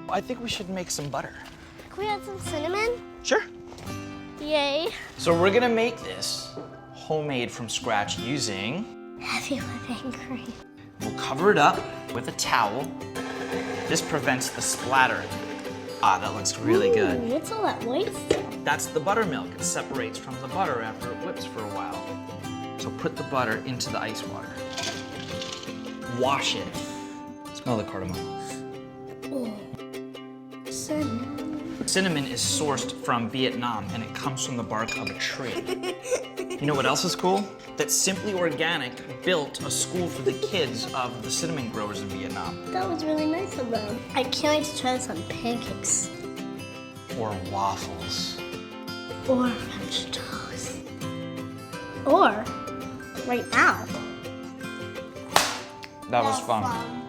I think we should make some butter. Can we add some cinnamon? Sure. Yay. So we're gonna make this homemade from scratch using... heavy whipping cream. We'll cover it up with a towel. This prevents the splatter. Ah, that looks really good. What's all that white stuff? That's the buttermilk. It separates from the butter after it whips for a while. So put the butter into the ice water. Wash it. Smell the cardamom. Oh. Cinnamon. Cinnamon is sourced from Vietnam and it comes from the bark of a tree. You know what else is cool? That Simply Organic built a school for the kids of the cinnamon growers in Vietnam. That was really nice of them. I can't wait to try this on pancakes. Or waffles. Or French toast. Or right now. That was fun.